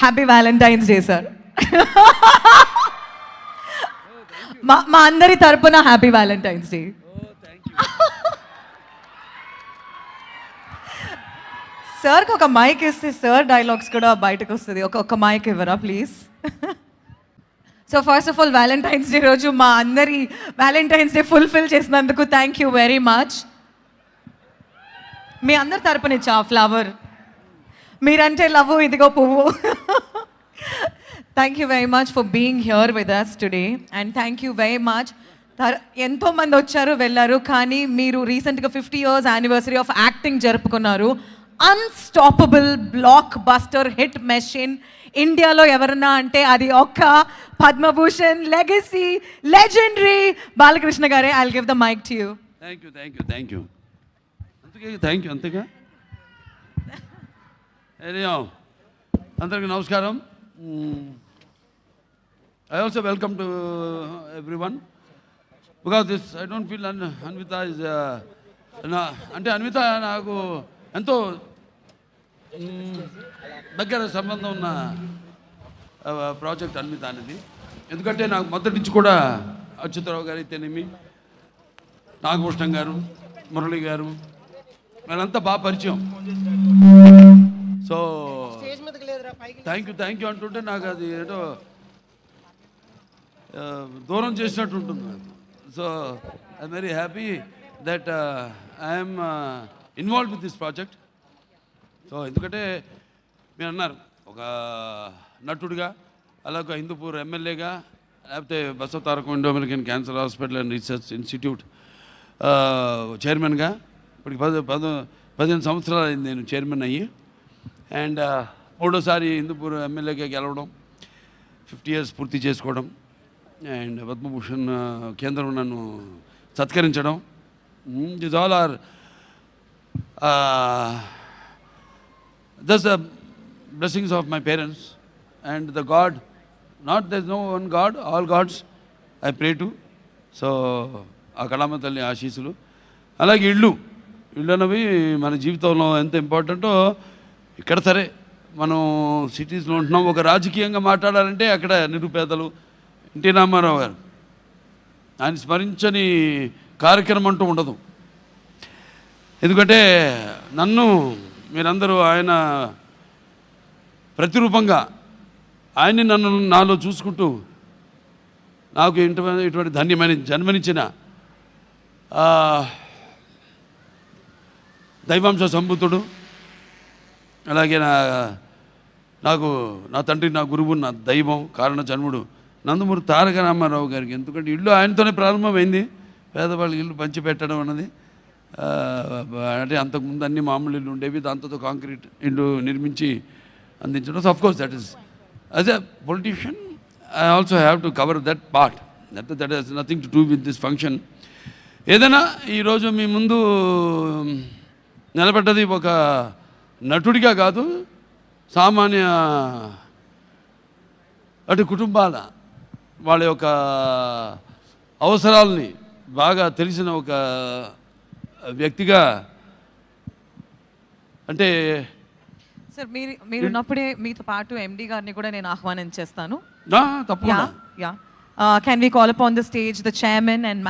Happy Valentine's day sir. మా అందరి తరపున హ్యాపీ వ్యాలంటైన్స్ డే. సార్కి ఒక మైక్ ఇస్తే సార్ డైలాగ్స్ కూడా బయటకు వస్తుంది. ఒక మైక్ ఇవ్వరా please? So first of all Valentine's day రోజు మా అందరి వ్యాలంటైన్స్ డే ఫుల్ఫిల్ చేసినందుకు థ్యాంక్ యూ వెరీ మచ్. మీ అందరి తరపున ఇచ్చా ఫ్లవర్, మీరంటే లవ్, ఇదిగో పువ్వు. Thank you very much for being here with us today and thank you very much. ఎంతోమంది వచ్చారు వెళ్ళారు, కానీ మీరు రీసెంట్గా 50 years యానివర్సరీ ఆఫ్ యాక్టింగ్ జరుపుకున్నారు. Unstoppable blockbuster hit machine ఇండియాలో ఎవరన్నా అంటే అది ఒక్క పద్మభూషణ్ లెగసీ లెజెండరీ బాలకృష్ణ గారే. I will give the mike to you. Thank you అంతేగా. అందరికీ నమస్కారం. I also welcome to everyone because this I don't feel Anvita is అంటే అన్విత నాకు ఎంతో దగ్గర సంబంధం ఉన్న ప్రాజెక్ట్ అన్విత అనేది. ఎందుకంటే నాకు మొదటి నుంచి కూడా అచ్యుతరావు గారు అయితేనేమి, నాగభూషణం గారు, మురళి గారు, వాళ్ళంతా బాగా పరిచయం. సో థ్యాంక్ యూ అంటుంటే నాకు అది ఏదో దూరం చేసినట్టు ఉంటుంది నాకు. So I'm very happy that I'm involve with this project. So ఎందుకంటే మీరు అన్నారు ఒక నటుడిగా, అలాగే హిందూపూర్ ఎమ్మెల్యేగా, లేకపోతే Basava Taraka Indo American cancer hospital and research institute చైర్మన్గా ఇప్పటికి 15 సంవత్సరాలు అయింది నేను చైర్మన్ అయ్యి. అండ్ మూడోసారి హిందూపూర్ ఎమ్మెల్యేగా గెలవడం, 50 years పూర్తి చేసుకోవడం, అండ్ పద్మభూషణ్ కేంద్రం నన్ను సత్కరించడం. This all are that's the blessings of my parents and the god. Not there is no one god, all gods I pray to. So ఆ కళామ తల్లి ఆశీస్సులు. అలాగే ఇళ్ళు అన్నవి మన జీవితంలో ఎంత ఇంపార్టెంటో. ఇక్కడ సరే మనం సిటీస్లో ఉంటున్నాం, ఒక రాజకీయంగా మాట్లాడాలంటే అక్కడ నిరుపేదలు, ఎన్టీ రామారావు గారు, ఆయన స్మరించని కార్యక్రమం అంటూ ఉండదు. ఎందుకంటే నన్ను మీరందరూ ఆయన ప్రతిరూపంగా ఆయన్ని నాలో చూసుకుంటూ నాకు ఇటువంటి ధన్యమైన జన్మనిచ్చిన దైవాంశ సంభూతుడు, అలాగే నాకు నా తండ్రి, నా గురువు, నా దైవం, కారణ జన్ముడు నందమూరి తారక రామారావు గారికి. ఎందుకంటే ఇల్లు ఆయనతోనే ప్రారంభమైంది, పేదవాళ్ళకి ఇల్లు పంచిపెట్టడం అన్నది. అంటే అంతకుముందు అన్ని మామూలు ఇల్లు ఉండేవి, దాంతో కాంక్రీట్ ఇల్లు నిర్మించి అందించడం. So of course that is as a politician I also have to cover that part. That has nothing to do with this function. ఏదైనా ఈరోజు మీ ముందు నిలబడ్డది ఒక నటుడిగా కాదు, సామాన్య అటు కుటుంబాల వాళ్ళ యొక్క అవసరాలని బాగా తెలిసిన ఒక వ్యక్తిగా. అంటే సార్ మీరు ఉన్నప్పుడే మీతో పాటు ఎండి గారిని కూడా నేను ఆహ్వానించేస్తాను. తప్పకుండా. Can we call upon the stage the chairman and